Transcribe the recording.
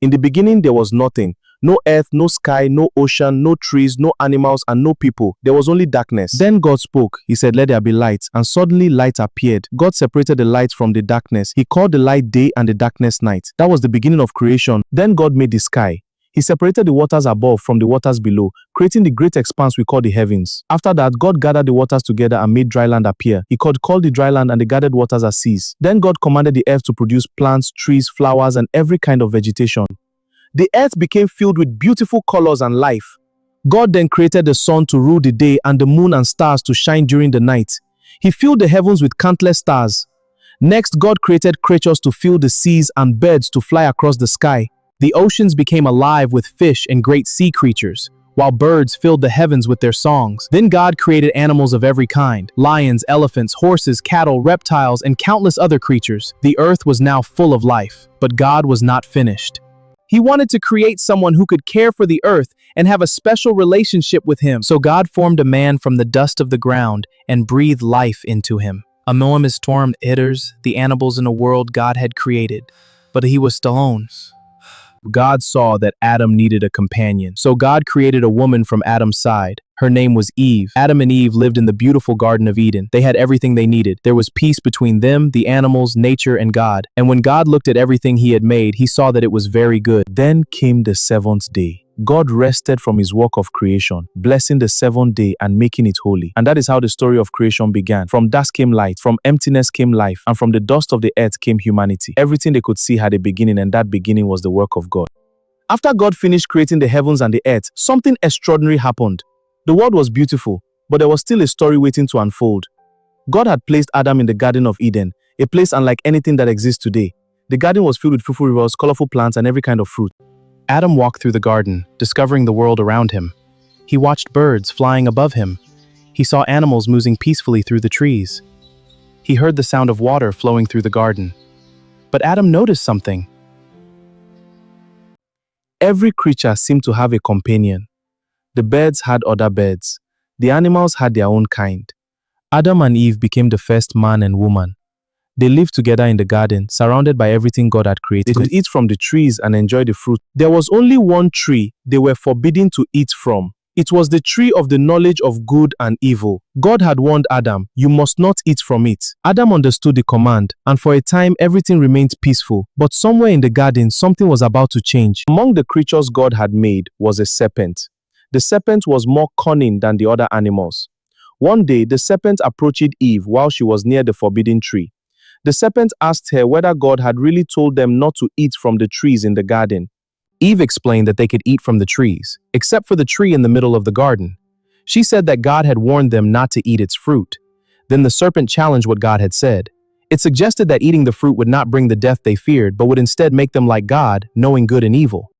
In the beginning there was nothing. No earth, no sky, no ocean, no trees, no animals, and no people. There was only darkness. Then God spoke. He said, "Let there be light." And suddenly light appeared. God separated the light from the darkness. He called the light day and the darkness night. That was the beginning of creation. Then God made the sky. He separated the waters above from the waters below, creating the great expanse we call the heavens. After that, God gathered the waters together and made dry land appear. He called the dry land and the gathered waters as seas. Then God commanded the earth to produce plants, trees, flowers, and every kind of vegetation. The earth became filled with beautiful colors and life. God then created the sun to rule the day and the moon and stars to shine during the night. He filled the heavens with countless stars. Next, God created creatures to fill the seas and birds to fly across the sky. The oceans became alive with fish and great sea creatures, while birds filled the heavens with their songs. Then God created animals of every kind: lions, elephants, horses, cattle, reptiles, and countless other creatures. The earth was now full of life, but God was not finished. He wanted to create someone who could care for the earth and have a special relationship with him. So God formed a man from the dust of the ground and breathed life into him. Among his storm eaters, the animals in the world God had created, but he was still alone. God saw that Adam needed a companion. So God created a woman from Adam's side. Her name was Eve. Adam and Eve lived in the beautiful Garden of Eden. They had everything they needed. There was peace between them, the animals, nature, and God. And when God looked at everything he had made, he saw that it was very good. Then came the seventh day. God rested from his work of creation, blessing the seventh day and making it holy. And that is how the story of creation began. From dust came light, from emptiness came life, and from the dust of the earth came humanity. Everything they could see had a beginning, and that beginning was the work of God. After God finished creating the heavens and the earth, something extraordinary happened. The world was beautiful, but there was still a story waiting to unfold. God had placed Adam in the Garden of Eden, a place unlike anything that exists today. The garden was filled with fruitful rivers, colorful plants, and every kind of fruit. Adam walked through the garden, discovering the world around him. He watched birds flying above him. He saw animals moving peacefully through the trees. He heard the sound of water flowing through the garden. But Adam noticed something. Every creature seemed to have a companion. The birds had other birds. The animals had their own kind. Adam and Eve became the first man and woman. They lived together in the garden, surrounded by everything God had created. They could eat from the trees and enjoy the fruit. There was only one tree they were forbidden to eat from. It was the tree of the knowledge of good and evil. God had warned Adam, "You must not eat from it." Adam understood the command, and for a time everything remained peaceful. But somewhere in the garden, something was about to change. Among the creatures God had made was a serpent. The serpent was more cunning than the other animals. One day, the serpent approached Eve while she was near the forbidden tree. The serpent asked her whether God had really told them not to eat from the trees in the garden. Eve explained that they could eat from the trees, except for the tree in the middle of the garden. She said that God had warned them not to eat its fruit. Then the serpent challenged what God had said. It suggested that eating the fruit would not bring the death they feared, but would instead make them like God, knowing good and evil.